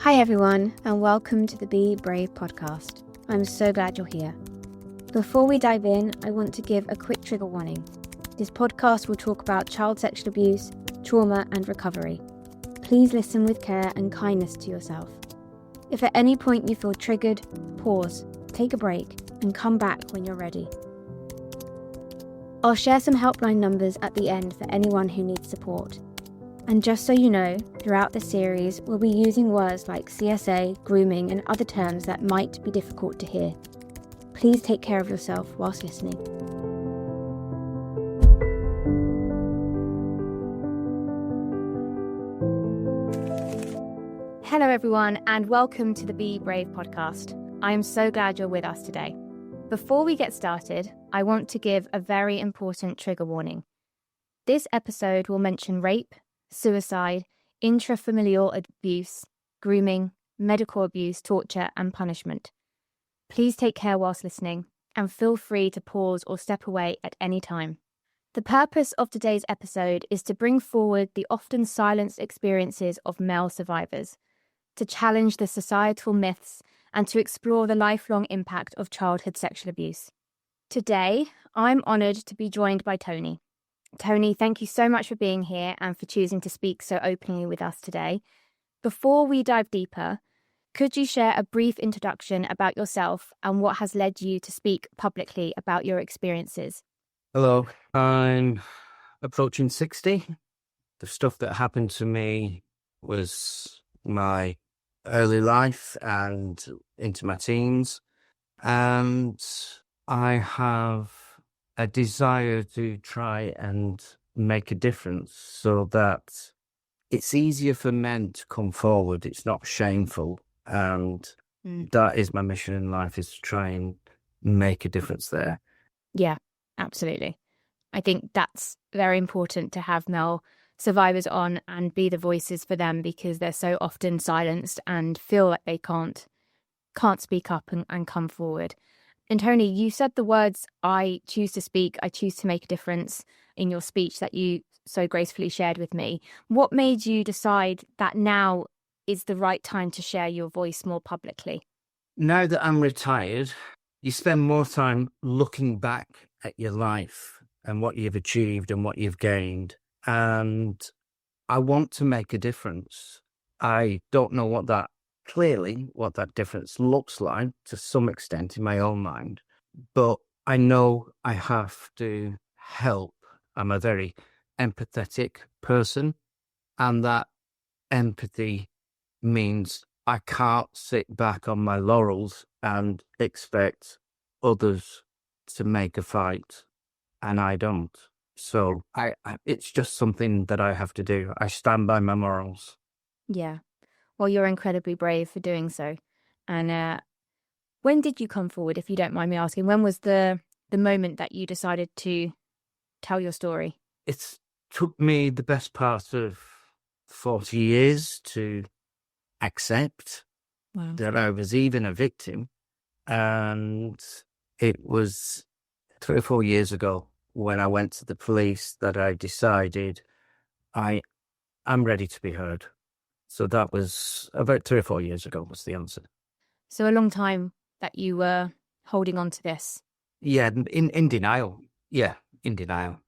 Hi everyone, and welcome to the Be Brave podcast. I'm so glad you're here. Before we dive in, I want to give a quick trigger warning. This podcast will talk about child sexual abuse, trauma, and recovery. Please listen with care and kindness to yourself. If at any point you feel triggered, pause, take a break, and come back when you're ready. I'll share some helpline numbers at the end for anyone who needs support. And just so you know, throughout the series, we'll be using words like CSA, grooming, and other terms that might be difficult to hear. Please take care of yourself whilst listening. Hello everyone, and welcome to the Be Brave podcast. I am so glad you're with us today. Before we get started, I want to give a very important trigger warning. This episode will mention rape, suicide, intrafamilial abuse, grooming, medical abuse, torture, and punishment. Please take care whilst listening, and feel free to pause or step away at any time. The purpose of today's episode is to bring forward the often silenced experiences of male survivors, to challenge the societal myths, and to explore the lifelong impact of childhood sexual abuse. Today, I'm honoured to be joined by Tony. Tony, thank you so much for being here and for choosing to speak so openly with us today. Before we dive deeper, could you share a brief introduction about yourself and what has led you to speak publicly about your experiences? Hello, I'm approaching 60. The stuff that happened to me was my early life and into my teens. And I have a desire to try and make a difference so that it's easier for men to come forward. It's not shameful. And that is my mission in life, is to try and make a difference there. Yeah, absolutely. I think that's very important to have male survivors on and be the voices for them, because they're so often silenced and feel like they can't speak up and come forward. And Tony, you said the words, "I choose to speak, I choose to make a difference," in your speech that you so gracefully shared with me. What made you decide that now is the right time to share your voice more publicly? Now that I'm retired, you spend more time looking back at your life and what you've achieved and what you've gained. And I want to make a difference. I don't know what that difference looks like to some extent in my own mind, but I know I have to help. I'm a very empathetic person, and that empathy means I can't sit back on my laurels and expect others to make a fight, and I don't. So it's just something that I have to do. I stand by my morals. Yeah. Well, you're incredibly brave for doing so. And when did you come forward, if you don't mind me asking? When was the moment that you decided to tell your story? It took me the best part of 40 years to accept that I was even a victim. And it was 3 or 4 years ago when I went to the police that I decided I'm ready to be heard. So that was about 3 or 4 years ago was the answer. So a long time that you were holding on to this. Yeah, in denial. Yeah, in denial.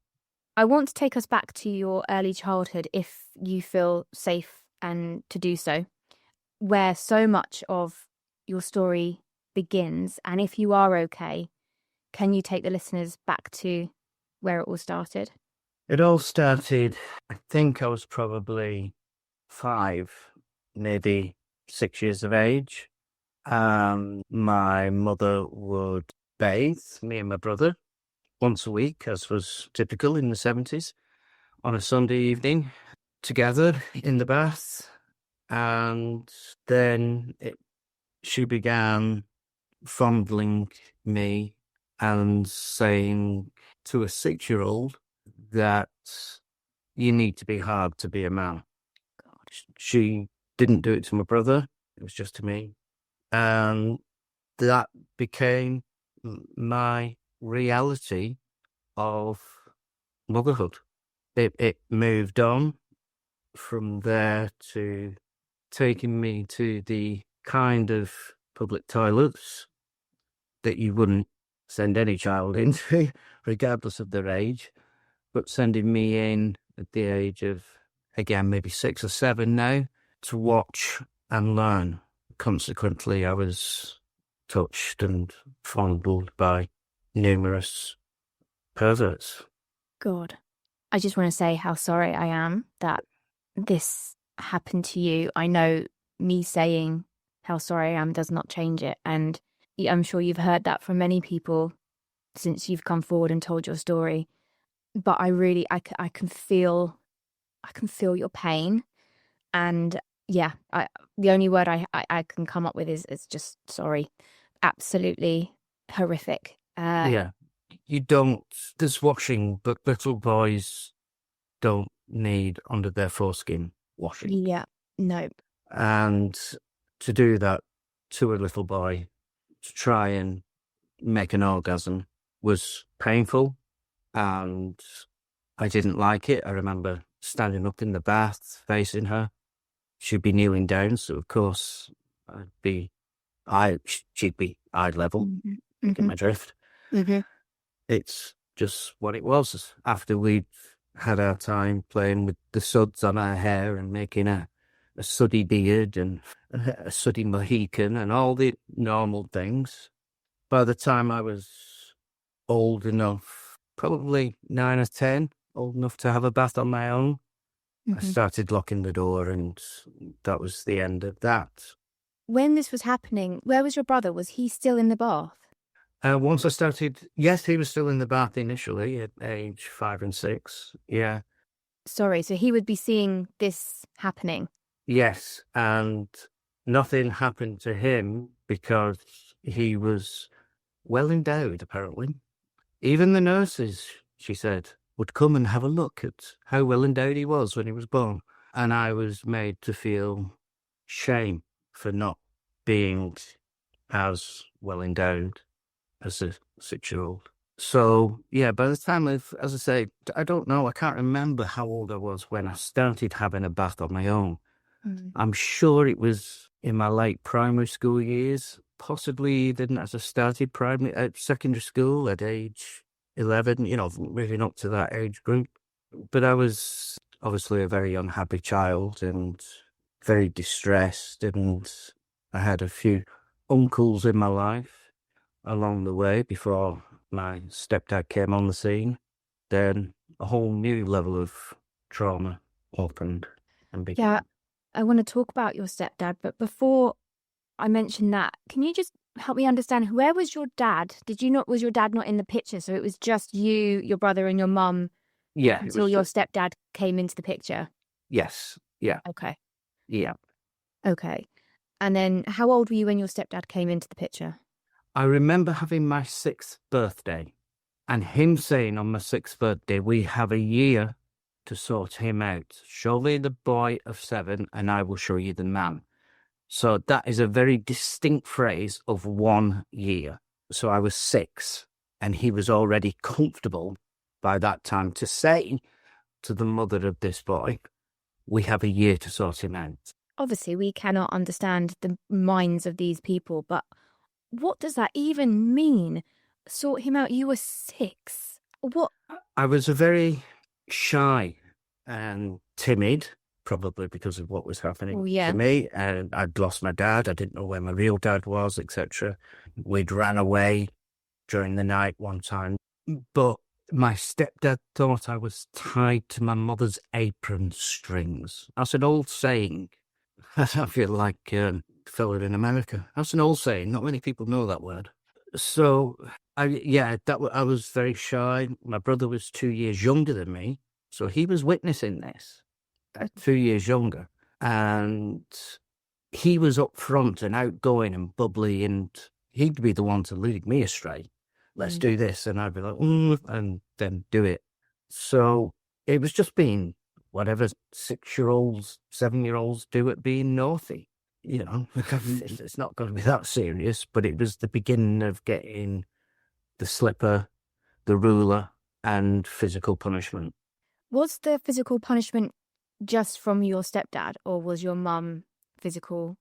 I want to take us back to your early childhood, if you feel safe and to do so, where so much of your story begins. And if you are okay, can you take the listeners back to where it all started? It all started, I think I was probably 5, maybe 6 years of age. My mother would bathe me and my brother once a week, as was typical in the 70s, on a Sunday evening, together in the bath. And then she began fondling me and saying to a 6-year-old that you need to be hard to be a man. God. She didn't do it to my brother. It was just to me. And that became my reality of motherhood. It moved on from there to taking me to the kind of public toilets that you wouldn't send any child into, regardless of their age, but sending me in at the age of, again, maybe 6 or 7 now, to watch and learn. Consequently, I was touched and fondled by numerous perverts. God, I just want to say how sorry I am that this happened to you. I know me saying how sorry I am does not change it. And I'm sure you've heard that from many people since you've come forward and told your story. But I can feel your pain. And yeah, the only word I can come up with is just sorry. Absolutely horrific. Yeah. You don't, there's washing, but little boys don't need under their foreskin washing. Yeah, no. And to do that to a little boy, to try and make an orgasm, was painful, and I didn't like it. I remember standing up in the bath facing her. She'd be kneeling down, so of course she'd be eye level. Mm-hmm. Get my drift. Mm-hmm. It's just what it was. After we'd had our time playing with the suds on our hair and making a suddy beard and a suddy Mohican and all the normal things, by the time I was old enough, probably 9 or 10, old enough to have a bath on my own, I started locking the door, and that was the end of that. When this was happening, where was your brother? Was he still in the bath? Once I started, yes, he was still in the bath initially at age 5 and 6. Yeah. Sorry, so he would be seeing this happening? Yes, and nothing happened to him because he was well endowed, apparently. Even the nurses, she said, would come and have a look at how well endowed he was when he was born. And I was made to feel shame for not being as well endowed as a 6-year-old. So, yeah, by the time as I say, I don't know, I can't remember how old I was when I started having a bath on my own. I'm sure it was in my late primary school years, possibly even as I started secondary school at age 11, moving up to that age group. But I was obviously a very unhappy child and very distressed, and I had a few uncles in my life along the way before my stepdad came on the scene. Then a whole new level of trauma opened and began. Yeah, I want to talk about your stepdad, but before I mention that, can you just help me understand, where was your dad? Was your dad not in the picture? So it was just you, your brother and your mum until your stepdad came into the picture? Yes. Yeah. Okay. Yeah. Okay. And then how old were you when your stepdad came into the picture? I remember having my 6th birthday and him saying on my 6th birthday, we have a year to sort him out. Show me the boy of 7 and I will show you the man. So that is a very distinct phrase of 1 year. So I was 6 and he was already comfortable by that time to say to the mother of this boy, we have a year to sort him out. Obviously, we cannot understand the minds of these people, but what does that even mean? Sort him out? You were 6. What? I was a very shy and timid, probably because of what was happening to me. And I'd lost my dad. I didn't know where my real dad was, etc. We'd ran away during the night one time. But my stepdad thought I was tied to my mother's apron strings. That's an old saying. I feel like a fella in America. That's an old saying. Not many people know that word. So, I was very shy. My brother was 2 years younger than me. So he was witnessing this at 2 years younger. And he was up front and outgoing and bubbly, and he'd be the one to lead me astray. Let's do this. And I'd be like, and then do it. So it was just being whatever 6-year-olds, 7-year-olds do at being naughty. It's not going to be that serious, but it was the beginning of getting the slipper, the ruler, and physical punishment. Was the physical punishment just from your stepdad, or was your mum physical?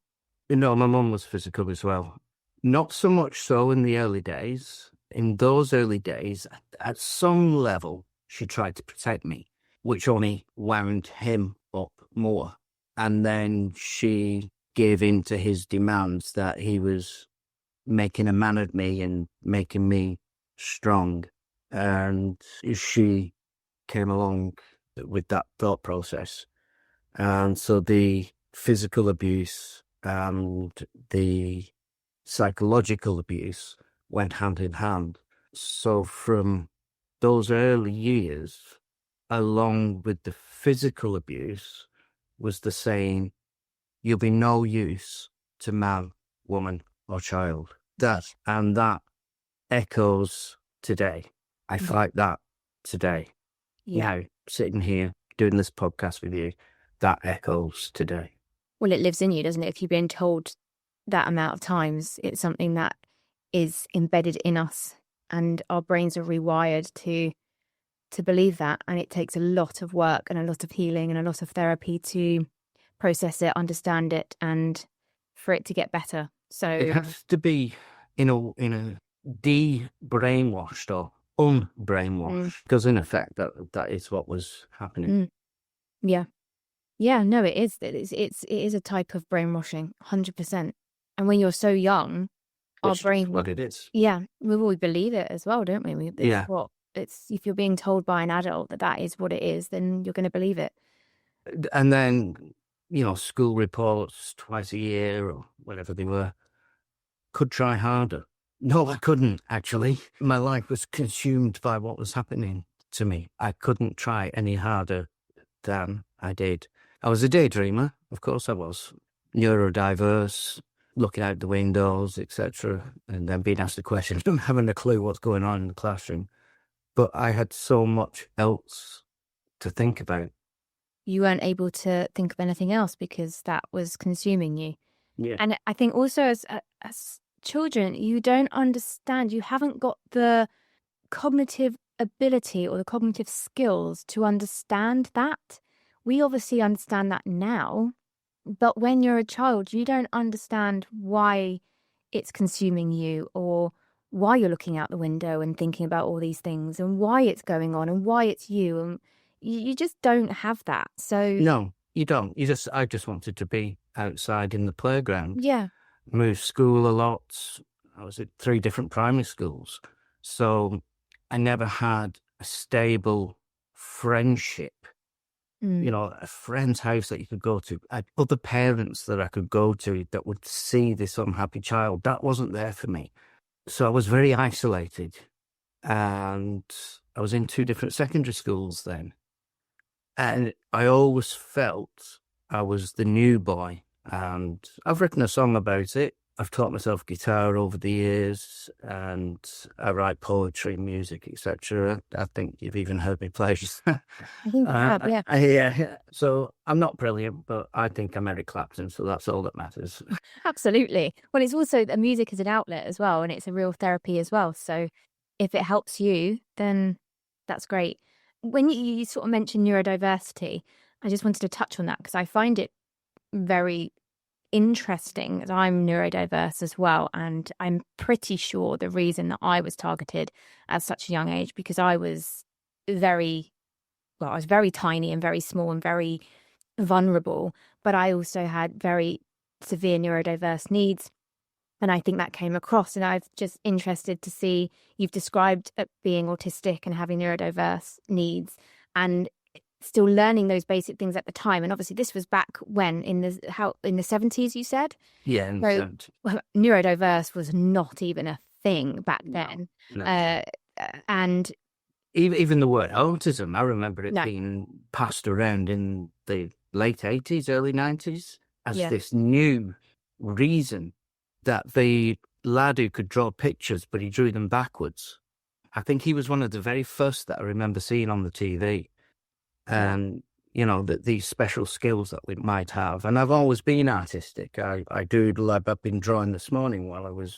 No, my mum was physical as well. Not so much so in the early days. In those early days, at some level, she tried to protect me, which only wound him up more. And then she gave in to his demands that he was making a man of me and making me strong. And she came along with that thought process. And so the physical abuse and the psychological abuse went hand in hand. So from those early years, along with the physical abuse, was the saying, "You'll be no use to man, woman, or child." That echoes today. I fight that today. Yeah. Now, sitting here doing this podcast with you, that echoes today. Well, it lives in you, doesn't it? If you've been told that amount of times, it's something that is embedded in us, and our brains are rewired to believe that. And it takes a lot of work and a lot of healing and a lot of therapy to process it, understand it, and for it to get better. So it has to be in a de-brainwashed or unbrainwashed, because in effect that is what was happening. Yeah. No, it is. It is a type of brainwashing, 100%. And when you're so young, our brain, what it is. Yeah, we believe it as well, don't we? It's if you're being told by an adult that is what it is, then you're going to believe it. And then, school reports twice a year or whatever they were. Could try harder. No, I couldn't, actually. My life was consumed by what was happening to me. I couldn't try any harder than I did. I was a daydreamer, of course I was. Neurodiverse, looking out the windows, etc. And then being asked the question, not having a clue what's going on in the classroom. But I had so much else to think about. You weren't able to think of anything else because that was consuming you. Yeah. And I think also as children, you don't understand, you haven't got the cognitive ability or the cognitive skills to understand that. We obviously understand that now, but when you're a child, you don't understand why it's consuming you or why you're looking out the window and thinking about all these things and why it's going on and why it's you. And you just don't have that. So no, you don't. I just wanted to be outside in the playground. Yeah. Moved school a lot. I was at 3 different primary schools. So I never had a stable friendship. A friend's house that you could go to. I had other parents that I could go to that would see this unhappy child. That wasn't there for me. So I was very isolated. And I was in 2 different secondary schools then. And I always felt I was the new boy. And I've written a song about it. I've taught myself guitar over the years, and I write poetry, music, etc. I think you've even heard me play. I think I have, yeah. Yeah. So I'm not brilliant, but I think I'm Eric Clapton, so that's all that matters. Absolutely. Well, it's also the music is an outlet as well, and it's a real therapy as well. So if it helps you, then that's great. When you sort of mentioned neurodiversity, I just wanted to touch on that because I find it very interesting. I'm neurodiverse as well, and I'm pretty sure the reason that I was targeted at such a young age because I was very tiny and very small and very vulnerable, but I also had very severe neurodiverse needs, and I think that came across. And I'm just interested to see, you've described being autistic and having neurodiverse needs and still learning those basic things at the time. And obviously this was back when in the 70s, you said? Yeah, in the 70s. Well, neurodiverse was not even a thing back then. No. And even the word autism, I remember it being passed around in the late 80s, early 90s as this new reason that the lad who could draw pictures, but he drew them backwards. I think he was one of the very first that I remember seeing on the TV. And, these special skills that we might have. And I've always been artistic. I doodle. I've been drawing this morning while I was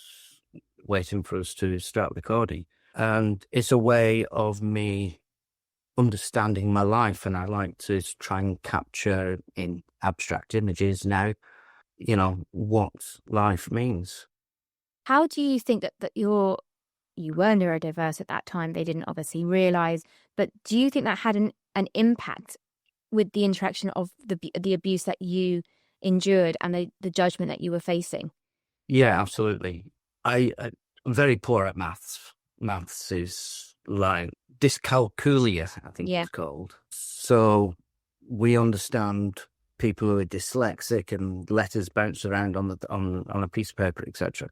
waiting for us to start recording. And it's a way of me understanding my life. And I like to try and capture in abstract images now what life means. How do you think that you were neurodiverse at that time? They didn't obviously realize, but do you think that had an impact with the interaction of the abuse that you endured and the judgment that you were facing? Yeah, absolutely. I'm very poor at maths. Maths is like dyscalculia, I think Yeah. it's called. So we understand people who are dyslexic and letters bounce around on a piece of paper, etc.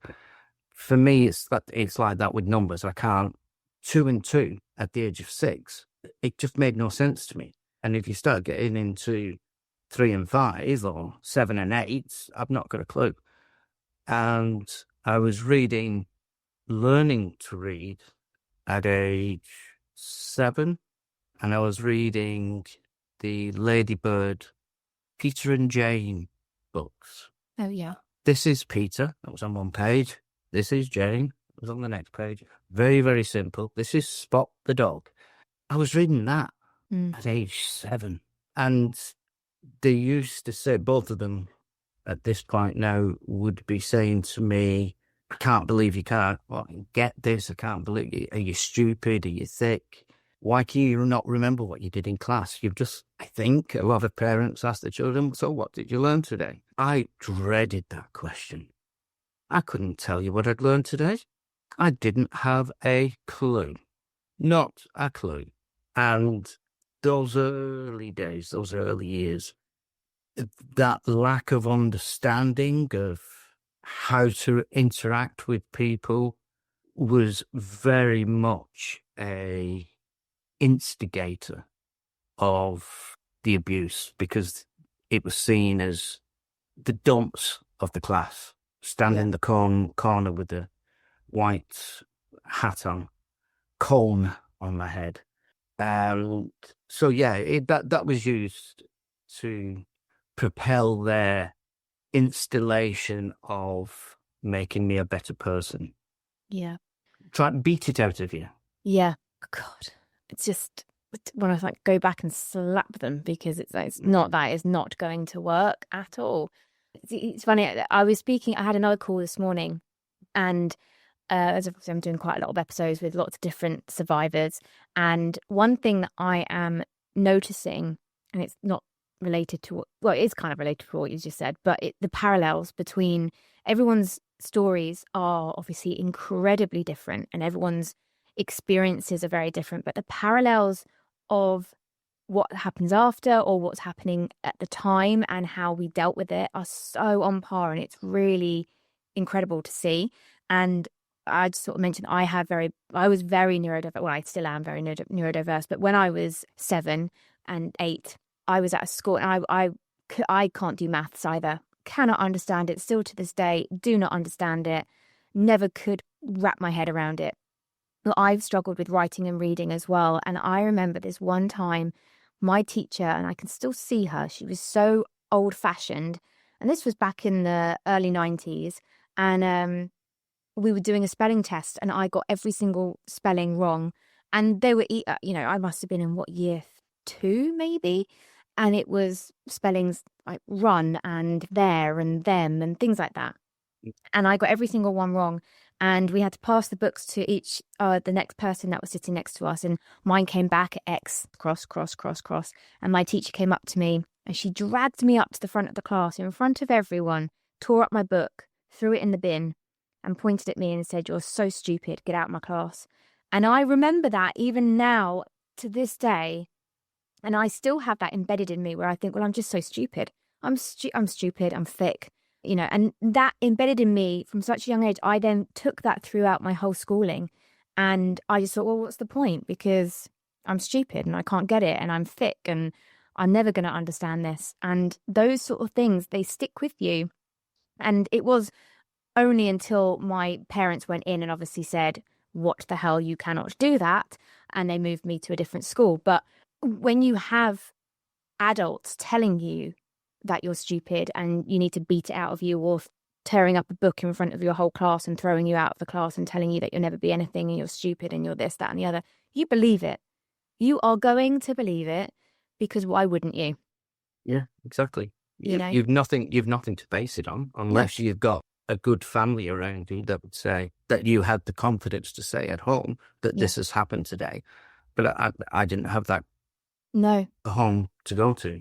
For me, it's like that with numbers. I can't 2 and 2 at the age of 6. It just made no sense to me. And if you start getting into 3 and 5 or 7 and 8, I've not got a clue. And I was learning to read at age 7, and I was reading the Ladybird Peter and Jane books. Oh, yeah. This is Peter, that was on one page. This is Jane, that was on the next page. Very, very simple. This is Spot the dog. I was reading that at age 7. And they used to say, both of them at this point now would be saying to me, I can't believe you can't get this. I can't believe you. Are you stupid? Are you thick? Why can you not remember what you did in class? I think a lot of parents ask their children, so what did you learn today? I dreaded that question. I couldn't tell you what I'd learned today. I didn't have a clue. Not a clue. And those early days, those early years, that lack of understanding of how to interact with people was very much a instigator of the abuse, because it was seen as the dumps of the class, standing in the corner with the white hat on, cone on my head. So yeah, that was used to propel their installation of making me a better person. Yeah. Try and beat it out of you. Yeah. God, it's just want to go back and slap them, because it's not going to work at all. It's funny. I had another call this morning, and as I'm doing quite a lot of episodes with lots of different survivors, and one thing that I am noticing, and it's not related to it is kind of related to what you just said, but the parallels between everyone's stories are obviously incredibly different, and everyone's experiences are very different, but the parallels of what happens after, or what's happening at the time, and how we dealt with it are so on par, and it's really incredible to see. And I just sort of mentioned I was very neurodiverse. Well, I still am very neurodiverse, but when I was 7 and 8, I was at a school, and I can't do maths either. Cannot understand it still to this day. Do not understand it. Never could wrap my head around it. But I've struggled with writing and reading as well. And I remember this one time, my teacher, and I can still see her, she was so old-fashioned. And this was back in the early 90s. And we were doing a spelling test, and I got every single spelling wrong. And they were, I must have been in year 2 maybe. And it was spellings like run and there and them and things like that. And I got every single one wrong. And we had to pass the books to the next person that was sitting next to us. And mine came back at X, cross, cross, cross, cross. And my teacher came up to me, and she dragged me up to the front of the class in front of everyone, tore up my book, threw it in the bin, and pointed at me and said, "You're so stupid, get out of my class." And I remember that even now to this day. And I still have that embedded in me, where I think, well, I'm just so stupid. I'm stupid. I'm thick, and that embedded in me from such a young age. I then took that throughout my whole schooling, and I just thought, well, what's the point? Because I'm stupid and I can't get it, and I'm thick and I'm never going to understand this. And those sort of things, they stick with you. And it was only until my parents went in and obviously said, "What the hell, you cannot do that," and they moved me to a different school. But when you have adults telling you that you're stupid and you need to beat it out of you, or tearing up a book in front of your whole class and throwing you out of the class and telling you that you'll never be anything and you're stupid and you're this, that, and the other, you believe it. You are going to believe it, because why wouldn't you? Yeah, exactly. You've nothing to base it on unless you've got a good family around you that would say that you had the confidence to say at home that this has happened today. But I didn't have that home to go to.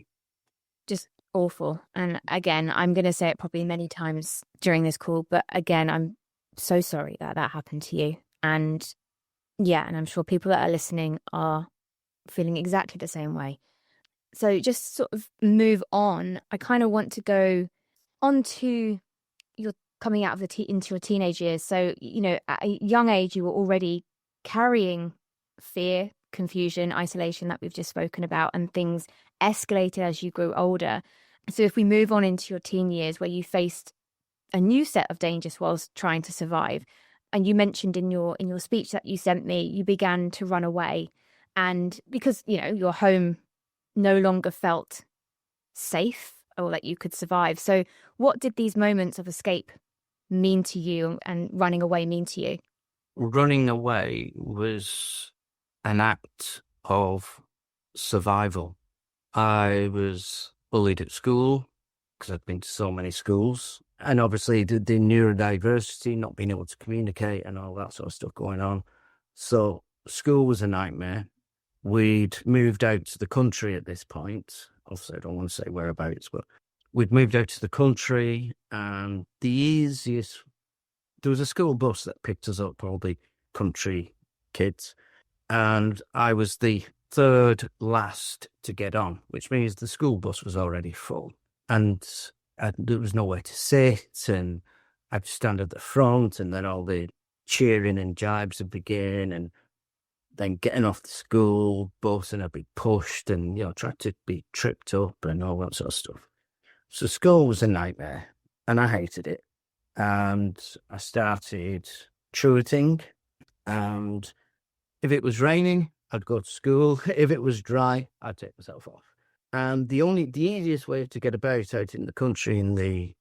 Just awful. And again, I'm going to say it probably many times during this call, but again, I'm so sorry that happened to you. And and I'm sure people that are listening are feeling exactly the same way. So just sort of move on. I kind of want to go on to your coming out of into your teenage years. So, at a young age, you were already carrying fear, confusion, isolation that we've just spoken about, and things escalated as you grew older. So if we move on into your teen years where you faced a new set of dangers whilst trying to survive, and you mentioned in your speech that you sent me, you began to run away, and because, your home no longer felt safe or that you could survive. So what did these moments of escape mean to you and running away mean to you? Running away was an act of survival. I was bullied at school because I'd been to so many schools. And obviously the neurodiversity, not being able to communicate and all that sort of stuff going on. So school was a nightmare. We'd moved out to the country at this point. Obviously, I don't want to say whereabouts, but we'd moved out to the country, and there was a school bus that picked us up, all the country kids, and I was the third last to get on, which means the school bus was already full, and there was nowhere to sit, and I'd stand at the front, and then all the cheering and jibes would begin, and then getting off the school bus and I'd be pushed and, try to be tripped up and all that sort of stuff. So school was a nightmare and I hated it. And I started truanting, and if it was raining, I'd go to school. If it was dry, I'd take myself off. And the easiest way to get about out in the country in the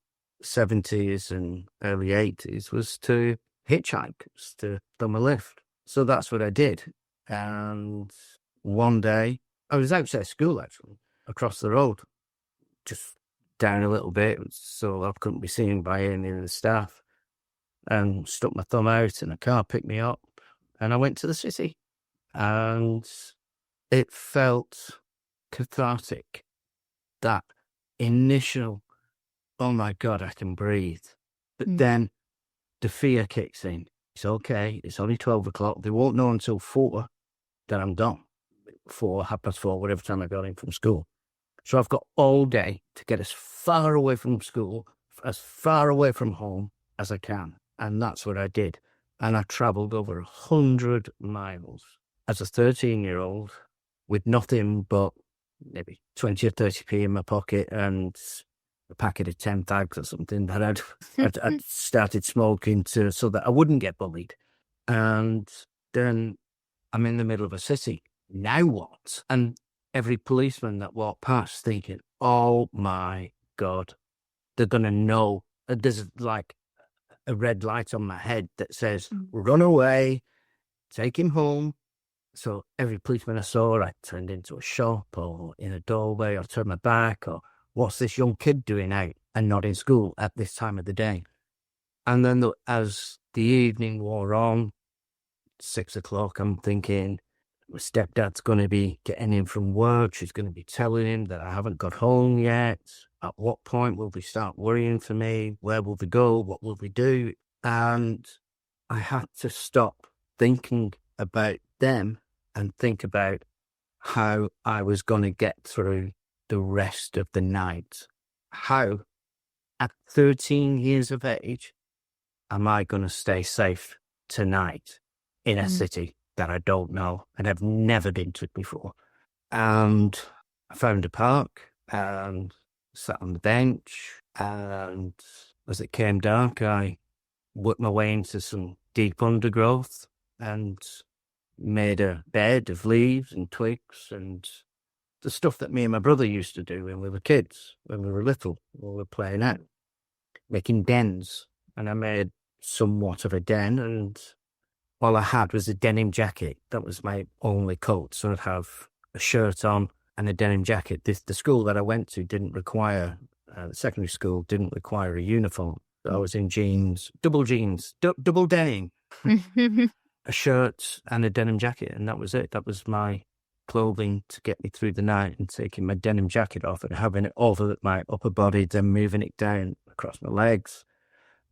70s and early 80s was to hitchhike, to thumb a lift. So that's what I did. And one day, I was outside school, actually, across the road, just down a little bit, so I couldn't be seen by any of the staff, and stuck my thumb out, and a car picked me up, and I went to the city. And it felt cathartic, that initial, oh my God, I can breathe. But then the fear kicks in. It's okay, it's only 12 o'clock. They won't know until 4 that I'm done. 4:30, whatever time I got in from school. So I've got all day to get as far away from school, as far away from home as I can. And that's what I did. And I travelled over 100 miles as a 13-year-old with nothing but maybe 20 or 30p in my pocket and a packet of 10 fags or something that I'd started smoking so that I wouldn't get bullied. And then I'm in the middle of a city. Now what? And every policeman that walked past thinking, oh my God, they're going to know. There's like a red light on my head that says, run away, take him home. So every policeman I saw, I turned into a shop or in a doorway or turned my back or what's this young kid doing out and not in school at this time of the day? And then as the evening wore on, 6 o'clock, I'm thinking, my stepdad's going to be getting in from work. She's going to be telling him that I haven't got home yet. At what point will they start worrying for me? Where will they go? What will they do? And I had to stop thinking about them and think about how I was going to get through the rest of the night. How, at 13 years of age, am I going to stay safe tonight in a city that I don't know and have never been to before? And I found a park and sat on the bench, and as it came dark, I worked my way into some deep undergrowth and made a bed of leaves and twigs and the stuff that me and my brother used to do when we were kids, when we were little, when we were playing out, making dens. And I made somewhat of a den, and all I had was a denim jacket. That was my only coat. So I'd have a shirt on and a denim jacket. The school that I went to didn't require secondary school didn't require a uniform. So I was in jeans, double denim, a shirt and a denim jacket, and that was it. That was my clothing to get me through the night, and taking my denim jacket off and having it over my upper body, then moving it down across my legs.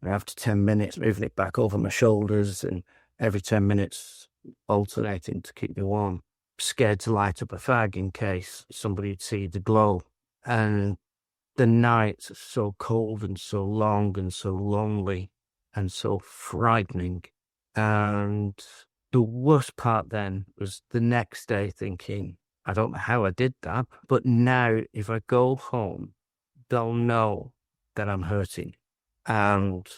And after 10 minutes, moving it back over my shoulders, and every 10 minutes alternating to keep me warm. Scared to light up a fag in case somebody would see the glow. And the nights are so cold and so long and so lonely and so frightening. And the worst part then was the next day thinking, I don't know how I did that, but now if I go home, they'll know that I'm hurting. And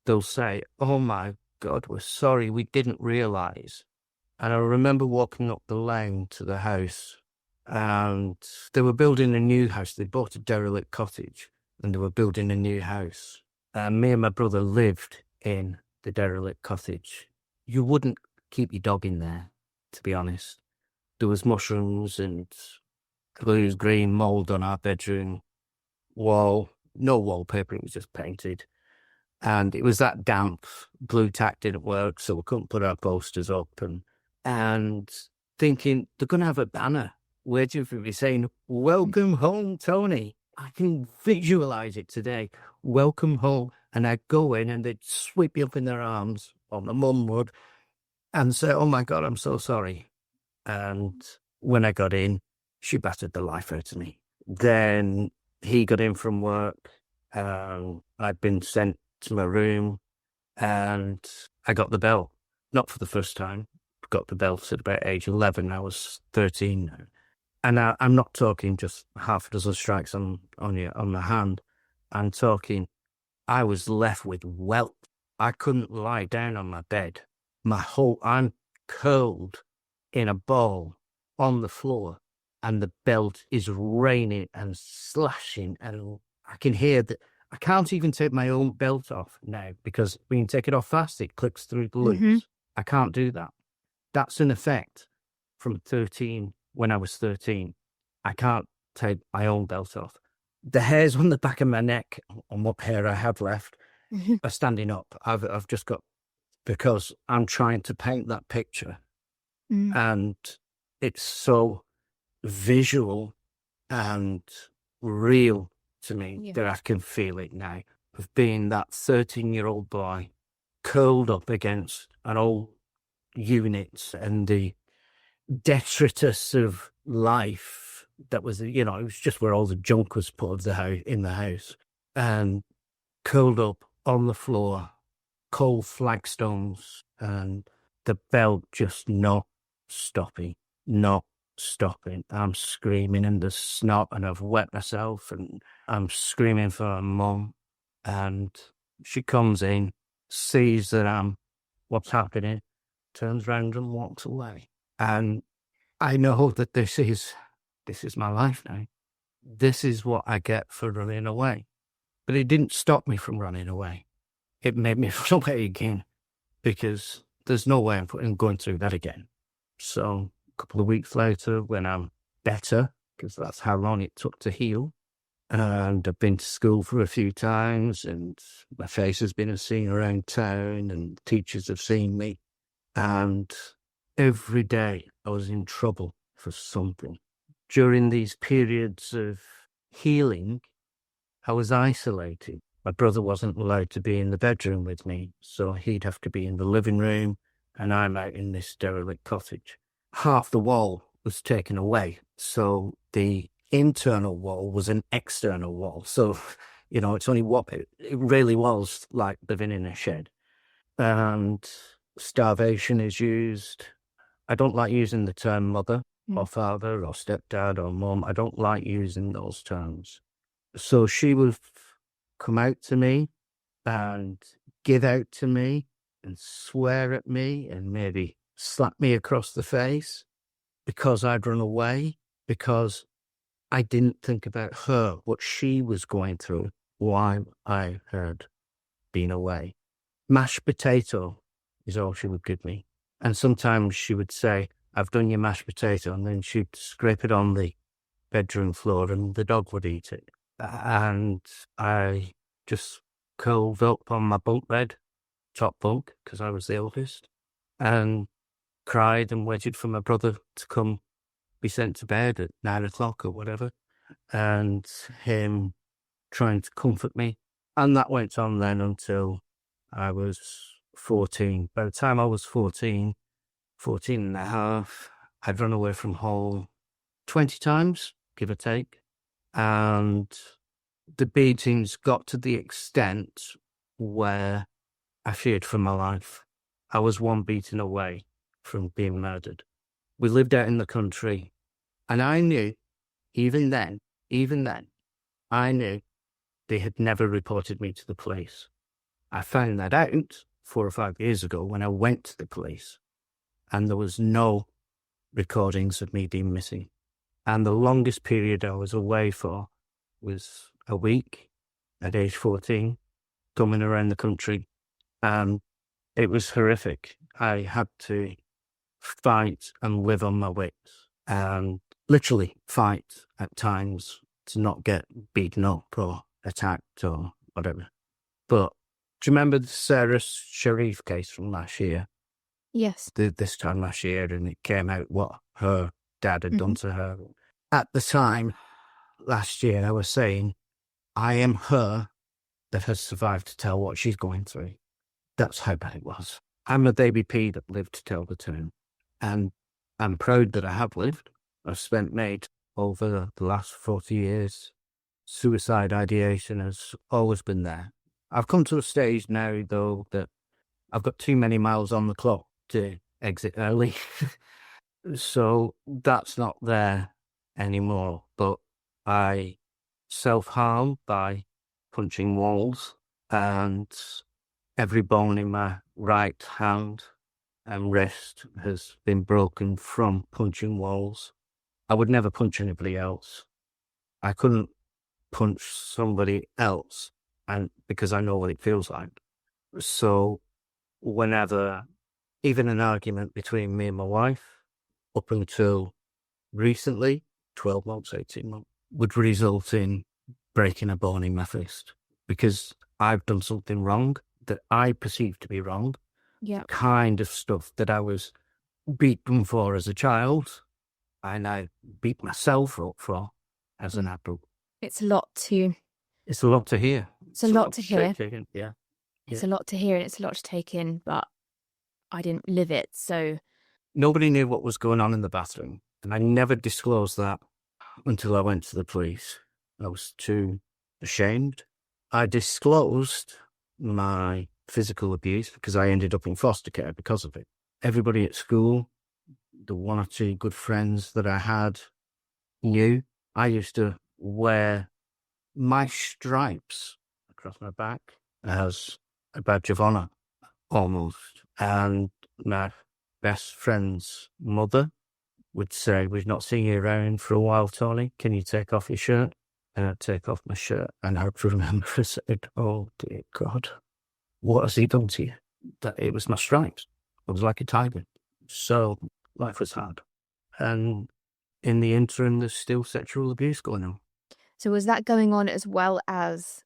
they'll say, oh my God, we're sorry, we didn't realise. And I remember walking up the lane to the house, and they were building a new house. They bought a derelict cottage and they were building a new house. And me and my brother lived in the derelict cottage. You wouldn't keep your dog in there, to be honest. There was mushrooms and blues green mould on our bedroom wall. No wallpaper, it was just painted. And it was that damp. Blue tack didn't work, so we couldn't put our posters up. And thinking, they're going to have a banner waiting for me saying, welcome home, Tony. I can visualise it today. Welcome home. And I'd go in and they'd sweep me up in their arms, or my mum would, and say, oh my God, I'm so sorry. And when I got in, she battered the life out of me. Then he got in from work. I'd been sent to my room, and I got the belt. Not for the first time. Got the belt at about age 11. I was 13 now. And I'm not talking just half a dozen strikes on the hand. I'm talking, I was left with welt. I couldn't lie down on my bed. I'm curled in a ball on the floor, and the belt is raining and slashing, and I can hear that. I can't even take my own belt off now, because when you take it off fast, it clicks through the loops. Mm-hmm. I can't do that. That's an effect from 13, when I was 13. I can't take my own belt off. The hairs on the back of my neck, on what hair I have left, are standing up. I've just got, because I'm trying to paint that picture. And it's so visual and real to me that I can feel it now, of being that 13-year-old boy curled up against an old unit and the detritus of life that was, it was just where all the junk was put in the house, and curled up on the floor, cold flagstones, and the belt just not stopping. I'm screaming in the snot, and I've wet myself, and I'm screaming for my mum, and she comes in, sees that what's happening, turns round and walks away. And I know that this is my life now. This is what I get for running away. But it didn't stop me from running away. It made me run away again, because there's no way I'm going through that again. So a couple of weeks later, when I'm better, because that's how long it took to heal, and I've been to school for a few times, and my face has been seen around town, and teachers have seen me. And every day I was in trouble for something. During these periods of healing, I was isolated. My brother wasn't allowed to be in the bedroom with me, so he'd have to be in the living room, and I'm out in this derelict cottage. Half the wall was taken away, so the internal wall was an external wall. So, it's only what it really was like living in a shed. And starvation is used. I don't like using the term mother or father or stepdad or mum. I don't like using those terms. So she would come out to me and give out to me and swear at me and maybe slap me across the face because I'd run away, because I didn't think about her, what she was going through, why I had been away. Mashed potato is all she would give me. And sometimes she would say, I've done your mashed potato, and then she'd scrape it on the bedroom floor and the dog would eat it. And I just curled up on my bunk bed, top bunk, because I was the oldest, and cried and waited for my brother to come be sent to bed at 9 o'clock or whatever, and him trying to comfort me. And that went on then until I was 14. By the time I was 14 and a half, I'd run away from home 20 times, give or take. And the beatings got to the extent where I feared for my life. I was one beating away from being murdered. We lived out in the country, and I knew, even then, I knew they had never reported me to the police. I found that out 4 or 5 years ago when I went to the police, and there was no recordings of me being missing. And the longest period I was away for was a week at age 14, coming around the country. And it was horrific. I had to fight and live on my wits, and literally fight at times to not get beaten up or attacked or whatever. But do you remember the Sarah Sharif case from last year? Yes. This time last year, and it came out what her dad had done to her. At the time, last year, I was saying, I am her that has survived to tell what she's going through. That's how bad it was. I'm a baby P that lived to tell the tune. And I'm proud that I have lived. I've made over the last 40 years. Suicide ideation has always been there. I've come to a stage now, though, that I've got too many miles on the clock to exit early. So that's not there anymore. But I self-harm by punching walls, and every bone in my right hand and wrist has been broken from punching walls. I would never punch anybody else. I couldn't punch somebody else, and because I know what it feels like. So whenever, even an argument between me and my wife, up until recently, 12 months, 18 months, would result in breaking a bone in my fist because I've done something wrong that I perceive to be wrong. Yeah. Kind of stuff that I was beaten for as a child, I now beat myself up for as an adult. It's a lot to hear. It's a lot to hear. It's a lot to hear. Yeah. It's a lot to hear and it's a lot to take in, but I didn't live it, so... Nobody knew what was going on in the bathroom, and I never disclosed that until I went to the police. I was too ashamed. I disclosed my physical abuse because I ended up in foster care because of it. Everybody at school, the one or two good friends that I had, knew. I used to wear my stripes across my back as a badge of honour, almost. And my best friend's mother would say, "We've not seen you around for a while, Tony. Can you take off your shirt?" And I'd take off my shirt, and I'd remember I said, "Oh dear God, what has he done to you?" That it was my stripes. I was like a tiger. So life was hard. And in the interim, there's still sexual abuse going on. So was that going on as well as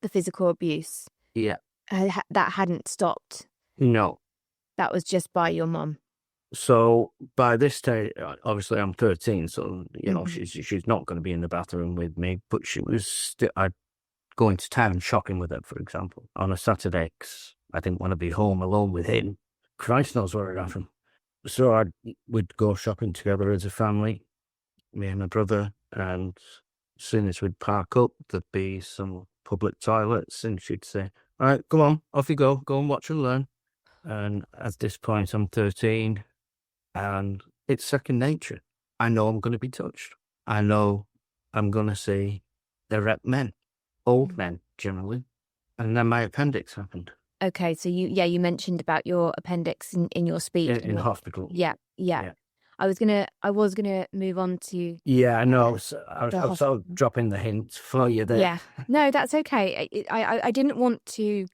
the physical abuse? Yeah. That hadn't stopped? No. That was just by your mum? So by this time, obviously I'm 13, so, you know, she's not going to be in the bathroom with me, but she was still, I'd go into town shopping with her, for example, on a Saturday, 'cause I didn't want to be home alone with him. Christ knows where it happened. So we'd go shopping together as a family, me and my brother, and as soon as we'd park up, there'd be some public toilets, and she'd say, "All right, come on, off you go and watch and learn." And at this point, I'm 13, and it's second nature. I know I'm going to be touched. I know I'm going to see erect men, old men generally, and then my appendix happened. Okay, so you mentioned about your appendix in your speech. In hospital. Yeah. I was gonna move on to... Yeah, I know. I was sort of dropping the hint for you there. Yeah, no, that's okay. I didn't want to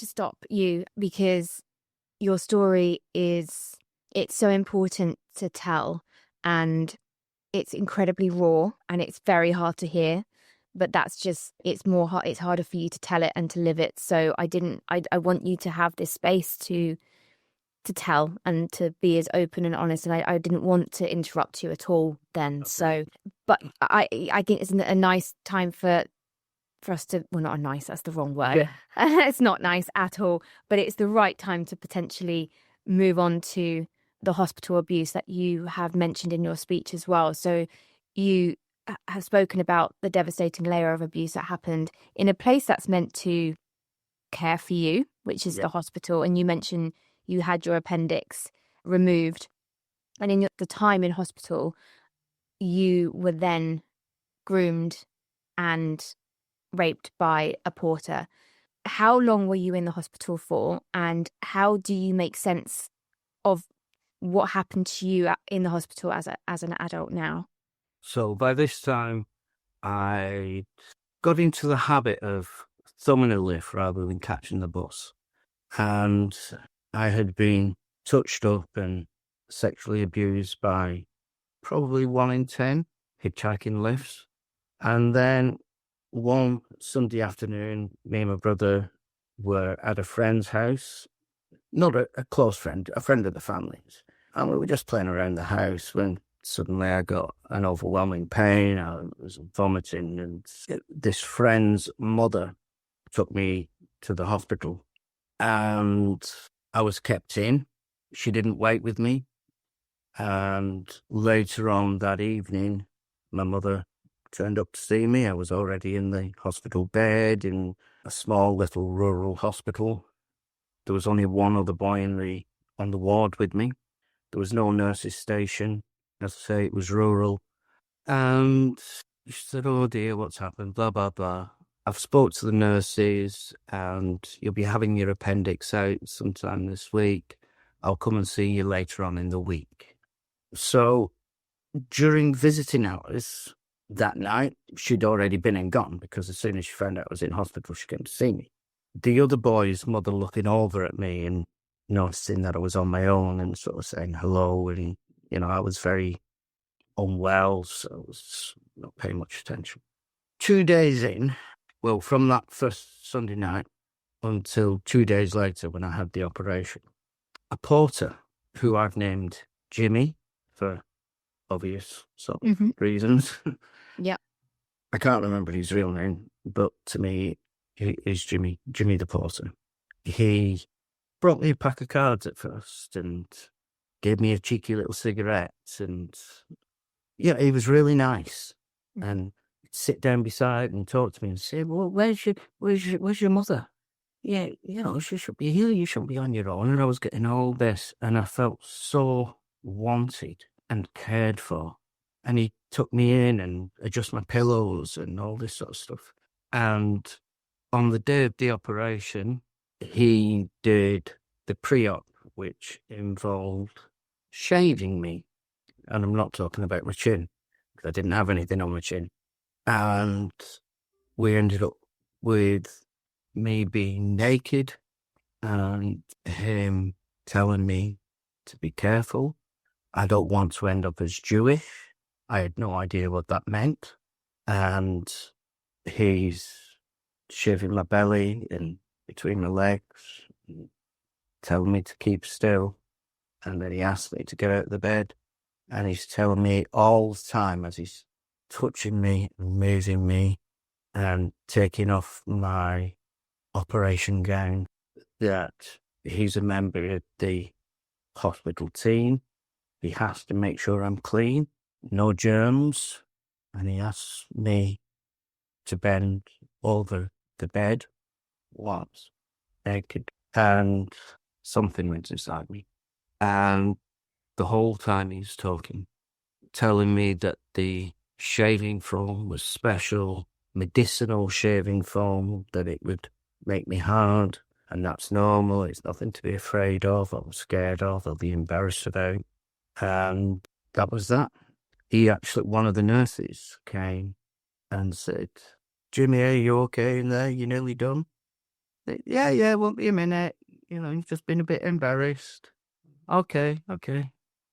stop you because your story it's so important to tell, and it's incredibly raw and it's very hard to hear. but that's just, it's harder for you to tell it and to live it. So I want you to have this space to tell and to be as open and honest. And I didn't want to interrupt you at all then. Okay. So, but I think it's a nice time for us to, well, not a nice, that's the wrong word. Yeah. It's not nice at all, but it's the right time to potentially move on to the hospital abuse that you have mentioned in your speech as well. So you have spoken about the devastating layer of abuse that happened in a place that's meant to care for you, which is the hospital. And you mentioned you had your appendix removed. And in the time in hospital, you were then groomed and raped by a porter. How long were you in the hospital for? And how do you make sense of what happened to you in the hospital as an adult now? So by this time, I got into the habit of thumbing a lift rather than catching the bus. And I had been touched up and sexually abused by probably 1 in 10 hitchhiking lifts. And then one Sunday afternoon, me and my brother were at a friend's house, not a close friend, a friend of the family's. And we were just playing around the house when suddenly I got an overwhelming pain. I was vomiting, and this friend's mother took me to the hospital, and I was kept in. She didn't wait with me. And later on that evening, my mother turned up to see me. I was already in the hospital bed in a small little rural hospital. There was only one other boy on the ward with me. There was no nurse's station. As I say, it was rural. And she said, "Oh dear, what's happened? Blah, blah, blah. I've spoke to the nurses and you'll be having your appendix out sometime this week. I'll come and see you later on in the week." So during visiting hours that night, she'd already been and gone, because as soon as she found out I was in hospital, she came to see me. The other boy's mother looking over at me and noticing that I was on my own and sort of saying hello, and, I was very unwell, so I was not paying much attention. 2 days in, well, from that first Sunday night until 2 days later when I had the operation, a porter, who I've named Jimmy for obvious sort of reasons. Yeah. I can't remember his real name, but to me, he is Jimmy the porter. He brought me a pack of cards at first and gave me a cheeky little cigarette, and he was really nice. And sit down beside and talk to me and say, "Well, where's your mother? Yeah, she should be here. You shouldn't be on your own." And I was getting all this, and I felt so wanted and cared for. And he took me in and adjusted my pillows and all this sort of stuff. And on the day of the operation, he did the pre-op, which involved shaving me. And I'm not talking about my chin, because I didn't have anything on my chin. And we ended up with me being naked and him telling me to be careful. I don't want to end up as Jewish. I had no idea what that meant. And he's shaving my belly and between my legs, and telling me to keep still. And then he asked me to get out of the bed. And he's telling me all the time, as he's touching me and moving me and taking off my operation gown, that he's a member of the hospital team. He has to make sure I'm clean, no germs. And he asks me to bend over the bed once, naked, and something went inside me. And the whole time he's talking, telling me that the shaving foam was special, medicinal shaving foam, that it would make me hard, and that's normal. It's nothing to be afraid of or scared of or be embarrassed about. And that was that. One of the nurses came and said, "Jimmy, are you okay in there? You nearly done?" Yeah, won't be a minute. You've just been a bit embarrassed. Okay.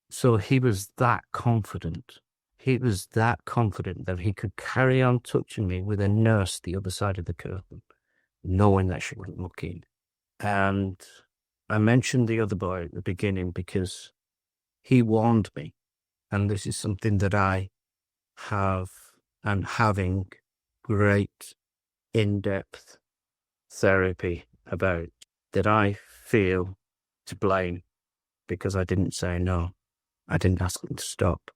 So he was that confident. He was that confident that he could carry on touching me with a nurse the other side of the curtain, knowing that she wasn't looking. And I mentioned the other boy at the beginning because he warned me. And this is something that I have and having great in-depth therapy about, that I feel to blame because I didn't say no. I didn't ask him to stop.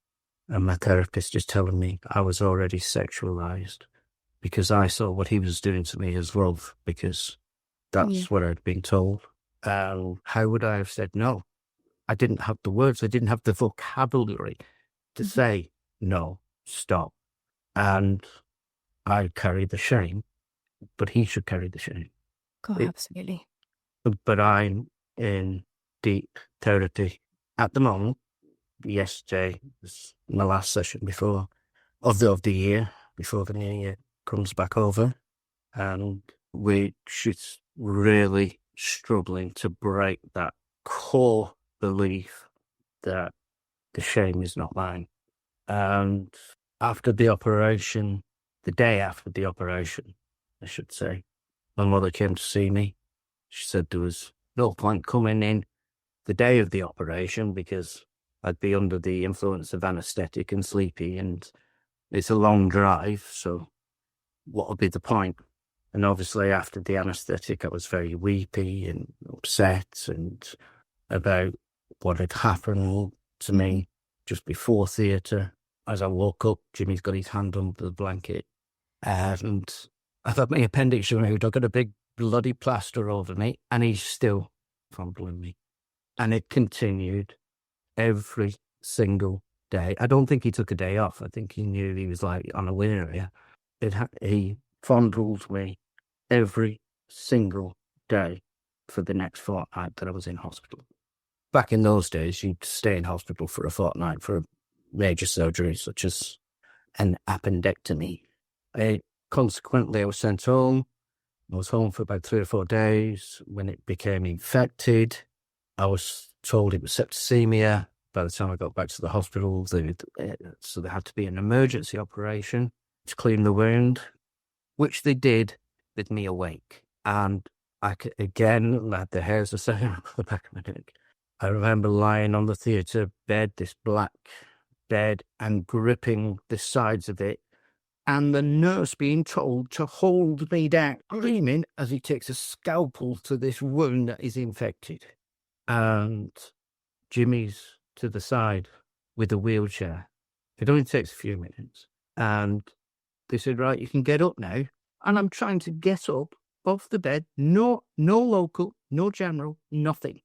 And my therapist is telling me I was already sexualized because I saw what he was doing to me as love, because that's what I'd been told. And how would I have said no? I didn't have the words. I didn't have the vocabulary to say no, stop. And I carry the shame, but he should carry the shame. God, absolutely. But I'm in deep therapy at the moment. Yesterday was my last session before of the year, before the new year comes back over. And we're just really struggling to break that core belief that the shame is not mine. And after the operation, the day after the operation, I should say, my mother came to see me. She said there was no point coming in the day of the operation because I'd be under the influence of anaesthetic and sleepy, and it's a long drive, so what would be the point? And obviously after the anaesthetic, I was very weepy and upset and about what had happened to me just before theatre. As I woke up, Jimmy's got his hand under the blanket, and I've had my appendix removed. I've got a big bloody plaster over me, and he's still fondling me. And it continued every single day. I don't think he took a day off. I think he knew he was like on a winner here. He fondled me every single day for the next fortnight that I was in hospital. Back in those days, you'd stay in hospital for a fortnight for a major surgery such as an appendectomy. Consequently, I was sent home. I was home for about 3 or 4 days. When it became infected, I was told it was septicemia. By the time I got back to the hospital, so there had to be an emergency operation to clean the wound, which they did with me awake. And I again had the hairs the same on the back of my neck. I remember lying on the theatre bed, this black bed, and gripping the sides of it, and the nurse being told to hold me down, screaming as he takes a scalpel to this wound that is infected. And Jimmy's to the side with a wheelchair. It only takes a few minutes. And they said, right, you can get up now. And I'm trying to get up off the bed. No local, no general, nothing.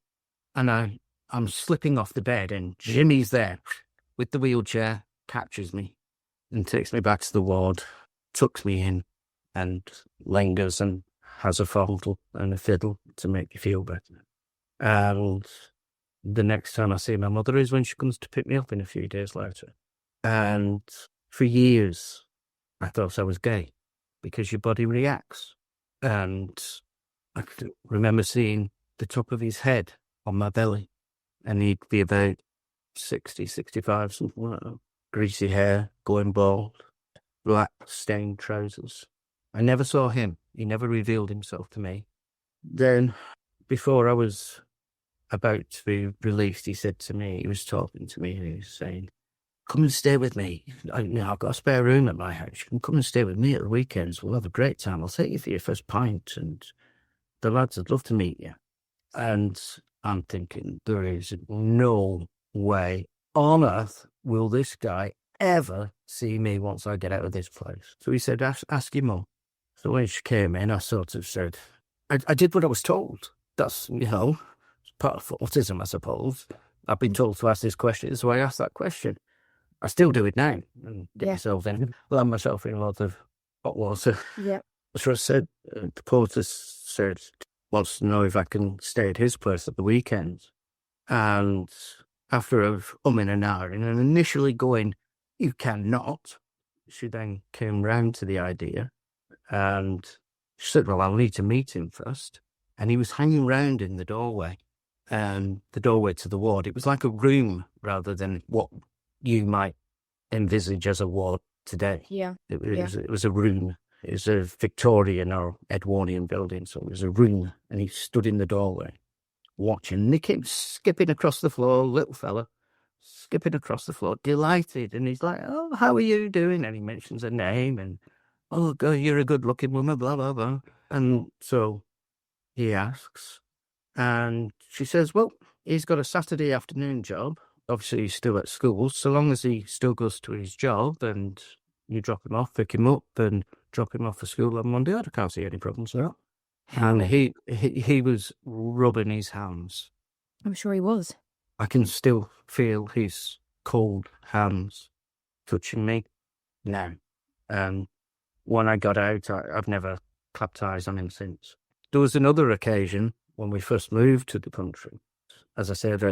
And I'm slipping off the bed, and Jimmy's there with the wheelchair, captures me and takes me back to the ward, tucks me in and lingers and has a fondle and a fiddle to make me feel better. And the next time I see my mother is when she comes to pick me up in a few days later. And for years, I thought I was gay because your body reacts. And I could remember seeing the top of his head on my belly, and he'd be about 60, 65, something like that. Greasy hair, going bald, black stained trousers. I never saw him. He never revealed himself to me. Then, before I was about to be released, he said to me, he was talking to me, and he was saying, come and stay with me. I've got a spare room at my house. You can come and stay with me at the weekends. We'll have a great time. I'll take you for your first pint, and the lads would love to meet you. And I'm thinking, there is no way on earth will this guy ever see me once I get out of this place. So he said, ask your mum. So when she came in, I sort of said, I did what I was told. That's, part of autism, I suppose. I've been told to ask this question, so I asked that question. I still do it now, and land myself in a lot of hot water. Yeah. So I said, the porter said, wants to know if I can stay at his place at the weekends. And after a umming and ahhing and initially going, you cannot, she then came round to the idea, and she said, well, I'll need to meet him first. And he was hanging round in the doorway, and the doorway to the ward. It was like a room rather than what you might envisage as a ward today. Yeah. It was a room. It was a Victorian or Edwardian building, so it was a room, and he stood in the doorway watching. And he kept skipping across the floor, little fella, skipping across the floor, delighted. And he's like, "Oh, how are you doing?" And he mentions a name, and, "Oh, God, you're a good-looking woman, blah, blah, blah." And so he asks, and she says, "Well, he's got a Saturday afternoon job. Obviously, he's still at school. So long as he still goes to his job and you drop him off, pick him up, and drop him off for school on Monday, I can't see any problems with that." And he was rubbing his hands. I'm sure he was. I can still feel his cold hands touching me now. When I got out, I've never clapped eyes on him since. There was another occasion when we first moved to the country. As I said,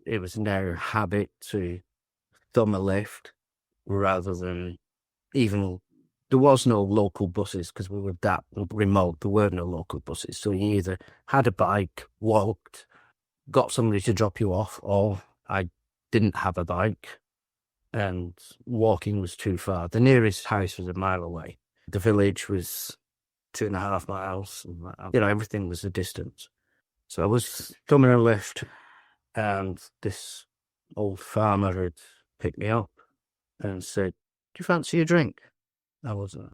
it was now habit to thumb a lift rather than even... There was no local buses because we were that remote. There were no local buses. So you either had a bike, walked, got somebody to drop you off, or I didn't have a bike and walking was too far. The nearest house was a mile away. The village was 2.5 miles. Everything was a distance. So I was thumbing a lift, and this old farmer had picked me up and said, "Do you fancy a drink?" I was like,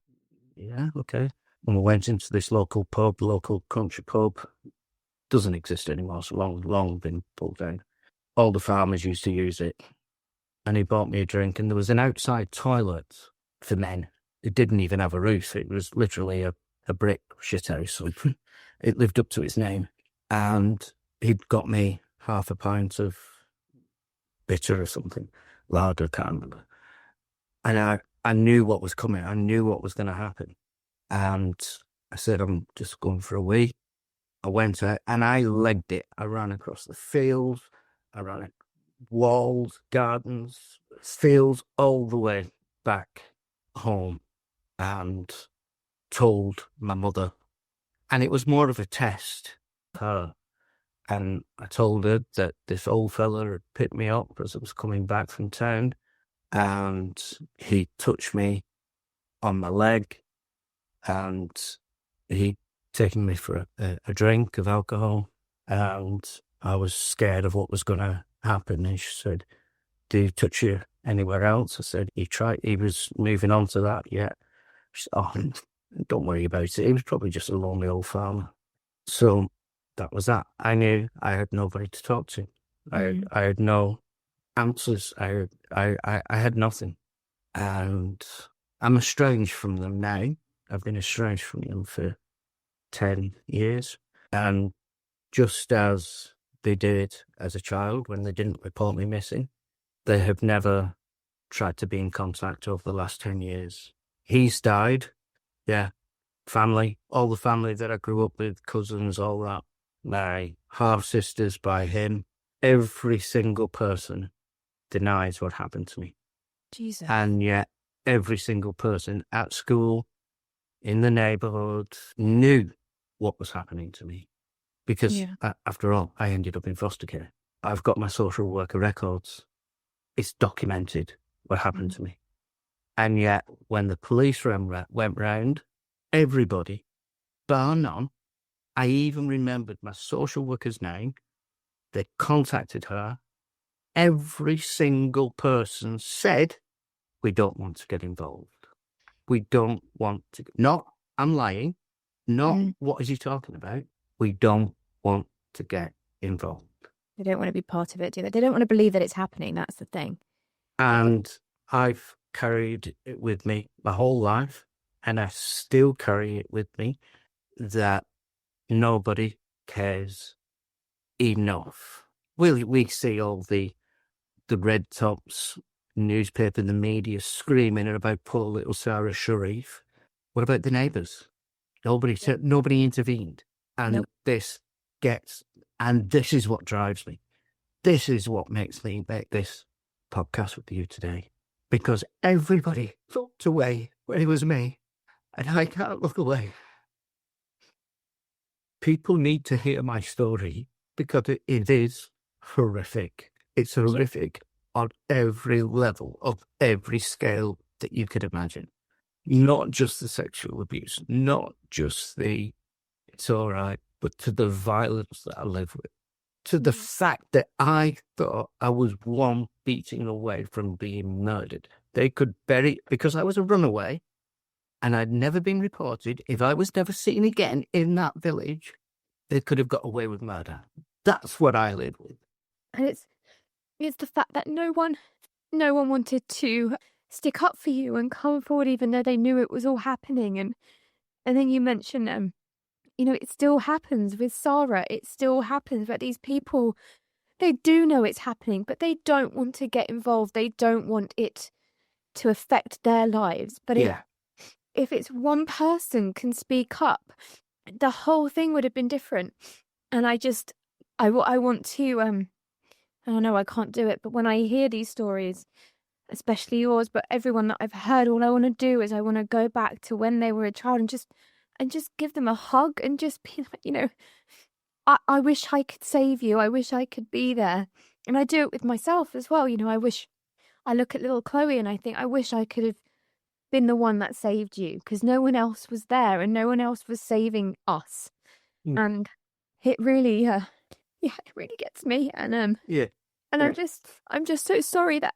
"Yeah, okay." And we went into this local country pub. Doesn't exist anymore. It's long been pulled down. All the farmers used to use it. And he bought me a drink, and there was an outside toilet for men. It didn't even have a roof. It was literally a brick shithouse. So it lived up to its name. And he'd got me half a pint of bitter or something. Lager, can't remember. And I knew what was coming. I knew what was going to happen. And I said, "I'm just going for a wee." I went out and I legged it. I ran across the fields. I ran walls, gardens, fields, all the way back home, and told my mother. And it was more of a test for her. And I told her that this old fella had picked me up as I was coming back from town, and he touched me on my leg, and he'd taken me for a drink of alcohol, and I was scared of what was going to happen. And she said, "Do you touch you anywhere else?" I said, he was moving on to that yet. She said, "Oh, don't worry about it. He was probably just a lonely old farmer." So that was that. I knew I had nobody to talk to. I had no answers. I had nothing. And I'm estranged from them now. I've been estranged from them for 10 years. And just as they did as a child when they didn't report me missing, they have never tried to be in contact over the last 10 years. He's died. Yeah. Family, all the family that I grew up with, cousins, all that. My half-sisters by him. Every single person denies what happened to me. Jesus. And yet every single person at school, in the neighbourhood, knew what was happening to me. Because after all, I ended up in foster care. I've got my social worker records. It's documented what happened to me. And yet when the police went round, everybody, bar none, I even remembered my social worker's name. They contacted her. Every single person said, "We don't want to get involved. We don't want to." Not, "I'm lying." Not, "What is he talking about?" We don't want to get involved. They don't want to be part of it, do they? They don't want to believe that it's happening. That's the thing. And I've carried it with me my whole life, and I still carry it with me, that nobody cares enough. We see all the red tops, newspaper, the media screaming about poor little Sarah Sharif. What about the neighbours? Nobody intervened. And this is what drives me. This is what makes me make this podcast with you today. Because everybody looked away when it was me, and I can't look away. People need to hear my story because it is horrific. It's horrific. on every level of every scale that you could imagine. Not just the sexual abuse, not just the it's all right, but to the violence that I live with, to the fact that I thought I was one beating away from being murdered. They could bury, because I was a runaway and I'd never been reported, if I was never seen again in that village, they could have got away with murder. That's what I live with. And it's the fact that no one wanted to stick up for you and come forward, even though they knew it was all happening. And then you mentioned, it still happens with Sarah. It still happens, but these people, they do know it's happening, but they don't want to get involved. They don't want it to affect their lives. But if it's one person can speak up, the whole thing would have been different. And I want to, I don't know, I can't do it, but when I hear these stories, especially yours, but everyone that I've heard, all I want to do is I want to go back to when they were a child and just give them a hug and just be like, I wish I could save you. I wish I could be there. And I do it with myself as well. I look at little Chloe and I think, I wish I could have been the one that saved you, because no one else was there and no one else was saving us. And it really, it really gets me. And and I'm just so sorry that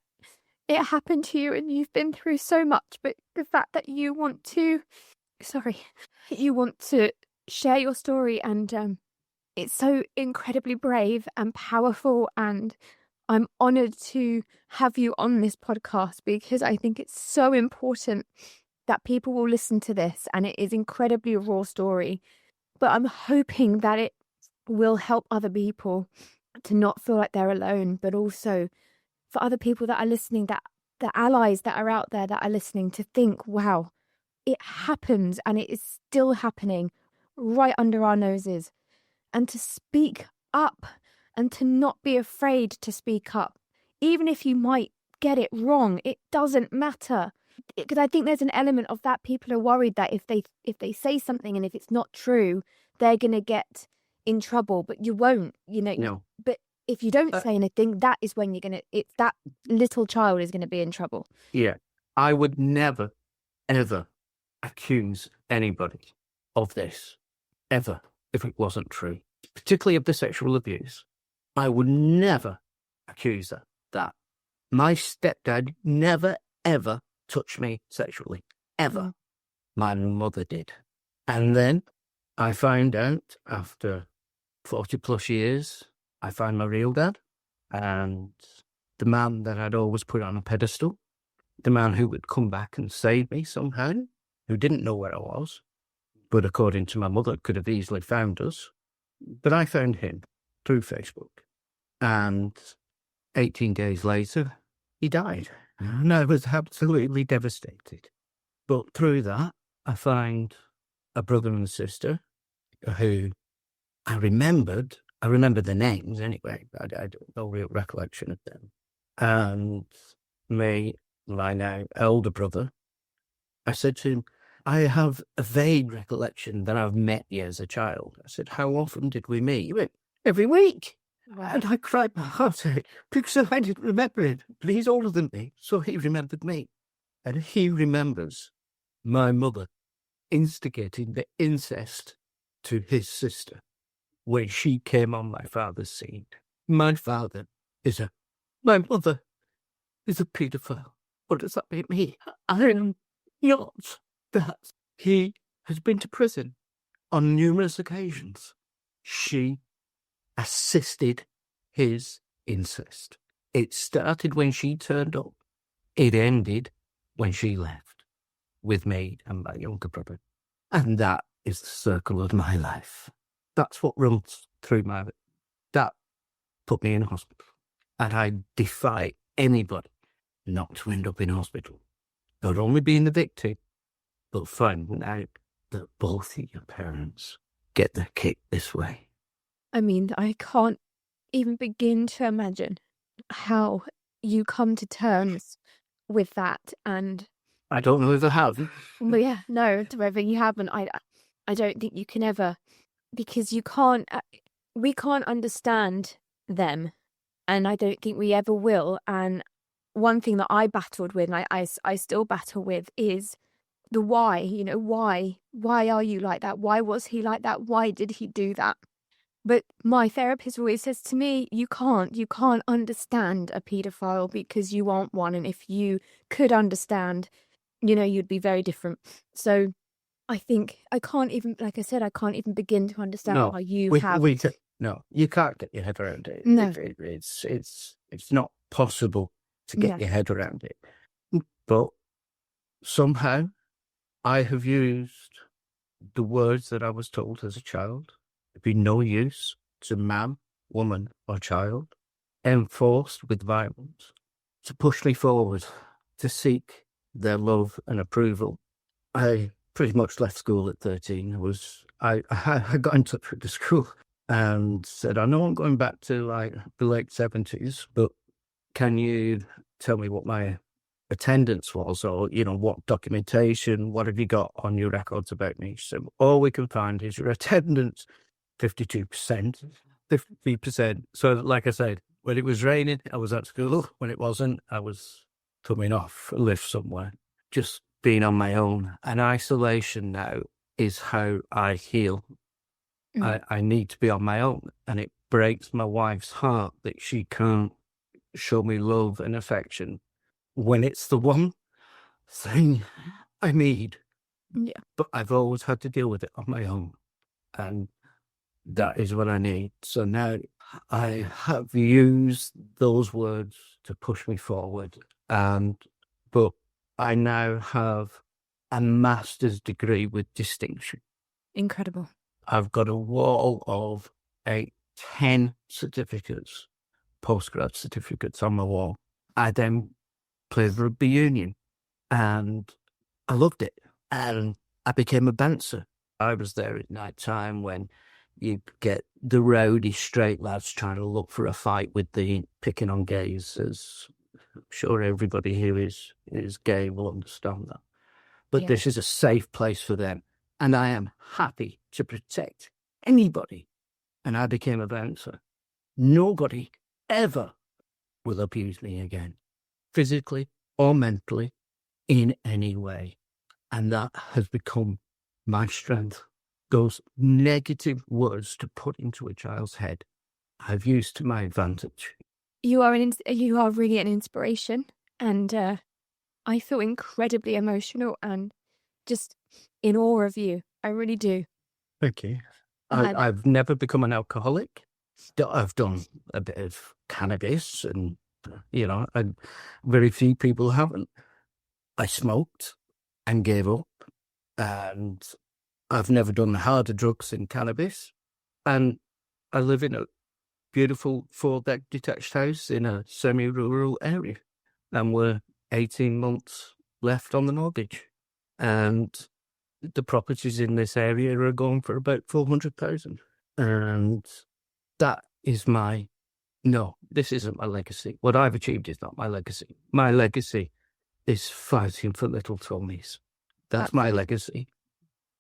it happened to you and you've been through so much. But the fact that you want to share your story, and it's so incredibly brave and powerful, and I'm honoured to have you on this podcast, because I think it's so important that people will listen to this, and it is incredibly raw story. But I'm hoping that it will help other people to not feel like they're alone, but also for other people that are listening, that the allies that are out there that are listening, to think, wow, it happens and it is still happening right under our noses. And to speak up and to not be afraid to speak up. Even if you might get it wrong, it doesn't matter. Because I think there's an element of that. People are worried that if they say something and if it's not true, they're going to get in trouble. But you won't, No. But if you don't say anything, that is when that little child is going to be in trouble. Yeah. I would never, ever accuse anybody of this, ever, if it wasn't true, particularly of the sexual abuse. I would never accuse her that. My stepdad never, ever touched me sexually, ever. My mother did. And then I found out after 40 plus years, I found my real dad, and the man that I'd always put on a pedestal, the man who would come back and save me somehow, who didn't know where I was, but according to my mother, could have easily found us. But I found him through Facebook. And 18 days later, he died. And I was absolutely devastated. But through that, I found a brother and a sister who I remember the names anyway, but I had no real recollection of them. And my now elder brother, I said to him, I have a vague recollection that I've met you as a child. I said, how often did we meet? He went, every week. Wow. And I cried my heart out because I didn't remember it. But he's older than me, so he remembered me. And he remembers my mother instigating the incest to his sister when she came on my father's scene. My mother is a paedophile. What does that make me? I am not that. He has been to prison on numerous occasions. She assisted his incest. It started when she turned up. It ended when she left with me and my younger brother. And that is the circle of my life. That's what runs through my life. That put me in hospital. And I defy anybody not to end up in hospital. Not only being the victim, but finding out that both of your parents get their kick this way. I mean, I can't even begin to imagine how you come to terms with that. And I don't know if I have. But yeah, no, whether you haven't, I don't think you can ever, because we can't understand them. And I don't think we ever will. And one thing that I battled with, and I still battle with, is the why. Why are you like that? Why was he like that? Why did he do that? But my therapist always says to me, you can't understand a paedophile because you aren't one. And if you could understand, you'd be very different. So I think I can't even, like I said, I can't even begin to understand how you have. No, you can't get your head around it. No. It's not possible to get your head around it. But somehow I have used the words that I was told as a child to be no use to man, woman, or child, enforced with violence, to push me forward, to seek their love and approval. I pretty much left school at 13. I got in touch with the school and said, I know I'm going back to like the late 70s, but can you tell me what my attendance was, or, what documentation, what have you got on your records about me? So all we can find is your attendance, 52%, 50%. So like I said, when it was raining, I was at school. When it wasn't, I was coming off a lift somewhere, just being on my own. And isolation now is how I heal. I need to be on my own. And it breaks my wife's heart that she can't show me love and affection when it's the one thing I need. Yeah. But I've always had to deal with it on my own. And that is what I need. So now I have used those words to push me forward. But I now have a master's degree with distinction. Incredible. I've got a wall of 10 certificates, postgrad certificates on my wall. I then played rugby union and I loved it. And I became a bouncer. I was there at night time when you get the rowdy straight lads trying to look for a fight with the picking on gays, as I'm sure everybody who is gay will understand that. But this is a safe place for them. And I am happy to protect anybody. And I became a bouncer. Nobody ever will abuse me again, physically or mentally, in any way. And that has become my strength. Those negative words to put into a child's head, I've used to my advantage. You are really an inspiration, and I feel incredibly emotional and just in awe of you. I really do. Thank you. I've never become an alcoholic. I've done a bit of cannabis, and very few people haven't. I smoked and gave up, and I've never done the harder drugs in cannabis. And I live in a beautiful 4-deck detached house in a semi-rural area, and we're 18 months left on the mortgage. And the properties in this area are going for about 400,000. And that is this isn't my legacy. What I've achieved is not my legacy. My legacy is fighting for little Tonys. That's my legacy.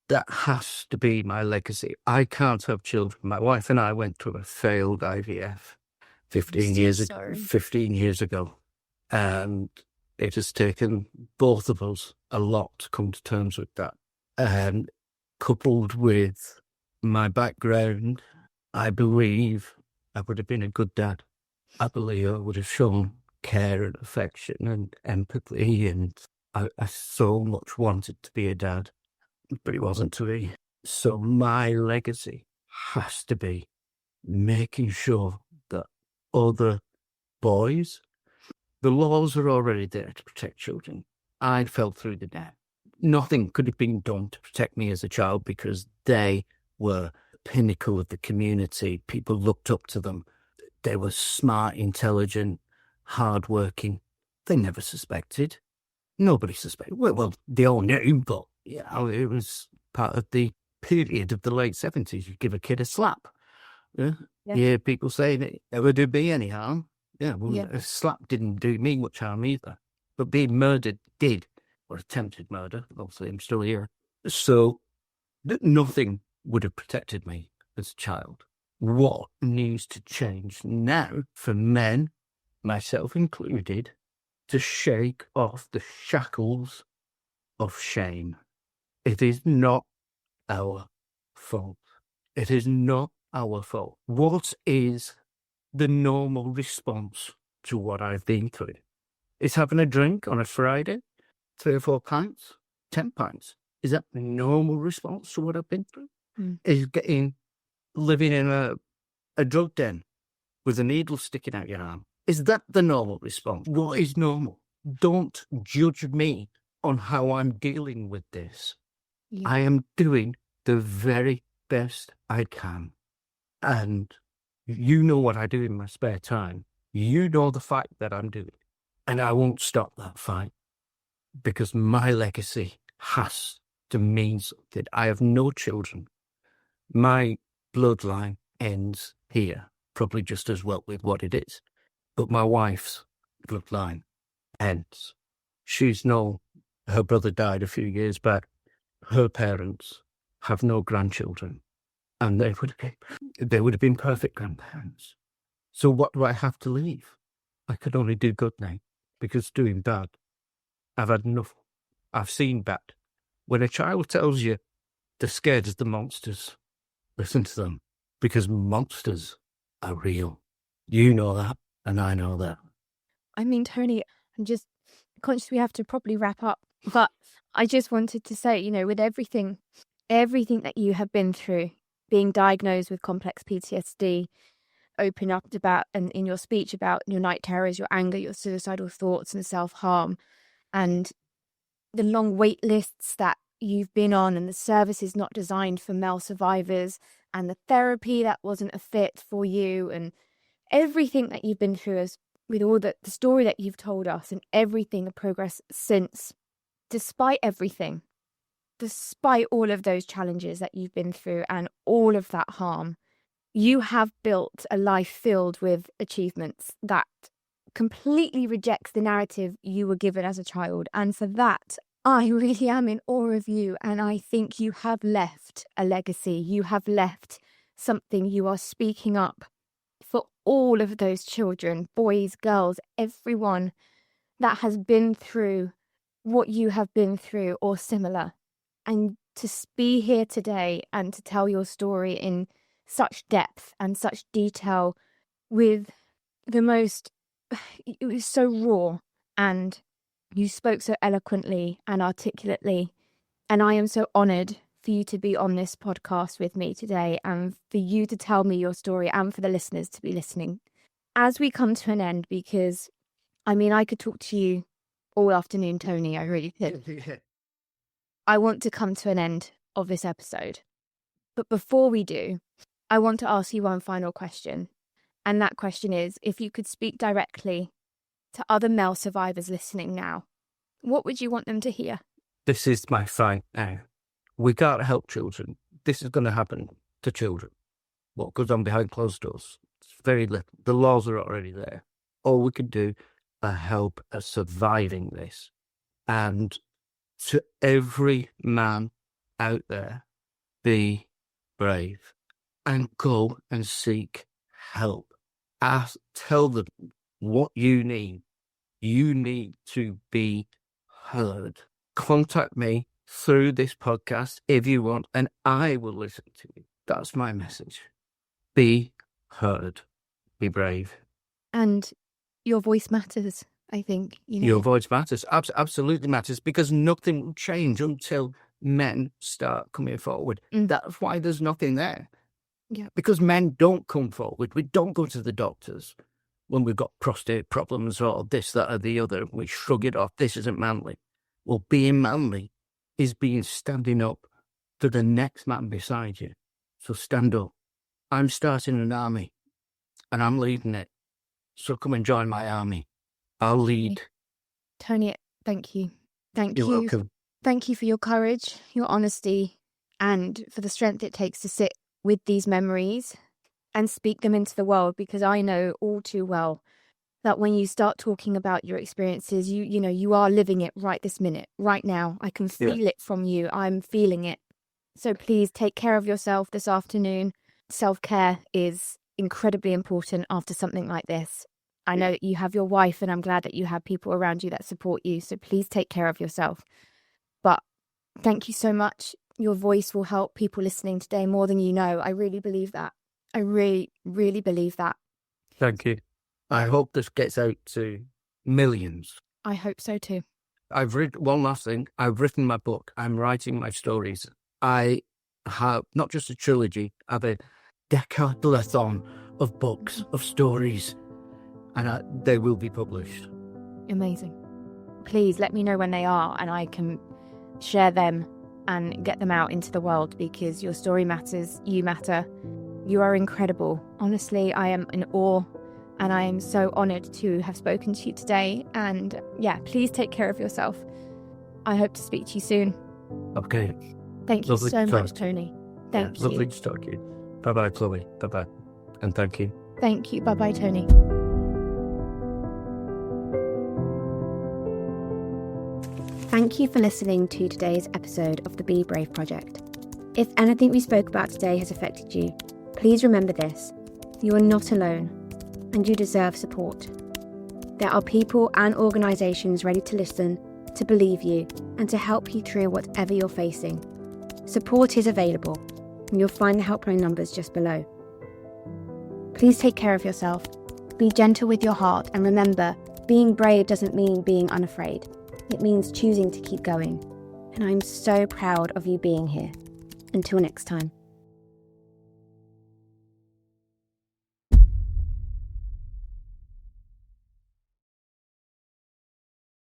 That has to be my legacy. I can't have children. My wife and I went through a failed IVF 15 years ago. And it has taken both of us a lot to come to terms with that. And coupled with my background, I believe I would have been a good dad. I believe I would have shown care and affection and empathy. And I so much wanted to be a dad, but it wasn't to be. So my legacy has to be making sure that other boys, the laws are already there to protect children. I fell through the net. Nothing could have been done to protect me as a child because they were the pinnacle of the community. People looked up to them. They were smart, intelligent, hardworking. They never suspected. Nobody suspected. Well, they all knew, but it was part of the period of the late 70s. You give a kid a slap. Yeah, people saying it never did me any harm. A slap didn't do me much harm either. But being murdered did, or attempted murder. Obviously, I'm still here. So nothing would have protected me as a child. what needs to change now for men, myself included, to shake off the shackles of shame. It is not our fault. It is not our fault. What is the normal response to what I've been through? Is having a drink on a Friday, 3 or 4 pints, 10 pints. Is that the normal response to what I've been through? Is living in a drug den with a needle sticking out your arm. Is that the normal response? What is normal? Don't judge me on how I'm dealing with this. Yeah. I am doing the very best I can. And you know what I do in my spare time. You know the fight that I'm doing. And I won't stop that fight because my legacy has to mean something. I have no children. My bloodline ends here, probably just as well with what it is. But my wife's bloodline ends. Her brother died a few years back. Her parents have no grandchildren. And they would have been perfect grandparents. So what do I have to leave? I can only do good now, because doing bad, I've had enough. I've seen bad. When a child tells you they're scared of the monsters, listen to them, because monsters are real. You know that, and I know that. I mean, Tony, I'm just conscious we have to properly wrap up, but I just wanted to say, with everything that you have been through, being diagnosed with complex PTSD, open up about, and in your speech about your night terrors, your anger, your suicidal thoughts and self-harm, and the long wait lists that you've been on, and the services not designed for male survivors, and the therapy that wasn't a fit for you, and everything that you've been through, with all the story that you've told us, and everything, the progress since, despite everything, despite all of those challenges that you've been through and all of that harm, you have built a life filled with achievements that completely rejects the narrative you were given as a child. And for that, I really am in awe of you. And I think you have left a legacy. You have left something. You are speaking up for all of those children, boys, girls, everyone that has been through what you have been through or similar. And to be here today and to tell your story in such depth and such detail with it was so raw, and you spoke so eloquently and articulately. And I am so honoured for you to be on this podcast with me today, and for you to tell me your story, and for the listeners to be listening. As we come to an end, because, I could talk to you all afternoon, Tony, I really could. I want to come to an end of this episode. But before we do, I want to ask you one final question. And that question is, if you could speak directly to other male survivors listening now, what would you want them to hear? This is my fight now. We can't help children. This is going to happen to children. What goes on behind closed doors? It's very little. The laws are already there. All we can do is help us surviving this. And to every man out there, be brave and go and seek help. Tell them what you need. You need to be heard. Contact me through this podcast if you want, and I will listen to you. That's my message. Be heard. Be brave. And your voice matters, I think. Your voice matters. Absolutely matters, because nothing will change until men start coming forward. That's why there's nothing there. Yeah. Because men don't come forward. We don't go to the doctors when we've got prostate problems or this, that, or the other. We shrug it off. This isn't manly. Well, being manly is standing up to the next man beside you. So stand up. I'm starting an army, and I'm leading it. So come and join my army. I'll lead. Tony, thank you. You're welcome. Thank you for your courage, your honesty, and for the strength it takes to sit with these memories and speak them into the world, because I know all too well that when you start talking about your experiences, you are living it right this minute, right now. I can feel it from you. I'm feeling it. So please take care of yourself this afternoon. self-care is incredibly important after something like this. I know that you have your wife, and I'm glad that you have people around you that support you. So please take care of yourself. But thank you so much. Your voice will help people listening today more than you know. I really believe that. I really, really believe that. Thank you. I hope this gets out to millions. I hope so too. One last thing. I've written my book. I'm writing my stories. I have not just a trilogy, I have a decade-a-thon of books, of stories, and they will be published. Amazing. Please let me know when they are, and I can share them and get them out into the world, because your story matters. You matter. You are incredible. Honestly, I am in awe, and I am so honoured to have spoken to you today. And yeah, please take care of yourself. I hope to speak to you soon. Okay. Thank you so much, Tony. Thank you. Lovely to talk to you. Bye-bye, Chloe. Bye-bye. And thank you. Thank you. Bye-bye, Tony. Thank you for listening to today's episode of the Be Brave Project. If anything we spoke about today has affected you, please remember this: you are not alone, and you deserve support. There are people and organisations ready to listen, to believe you, and to help you through whatever you're facing. Support is available, and you'll find the helpline numbers just below. Please take care of yourself, be gentle with your heart, and remember, being brave doesn't mean being unafraid. It means choosing to keep going. And I'm so proud of you being here. Until next time.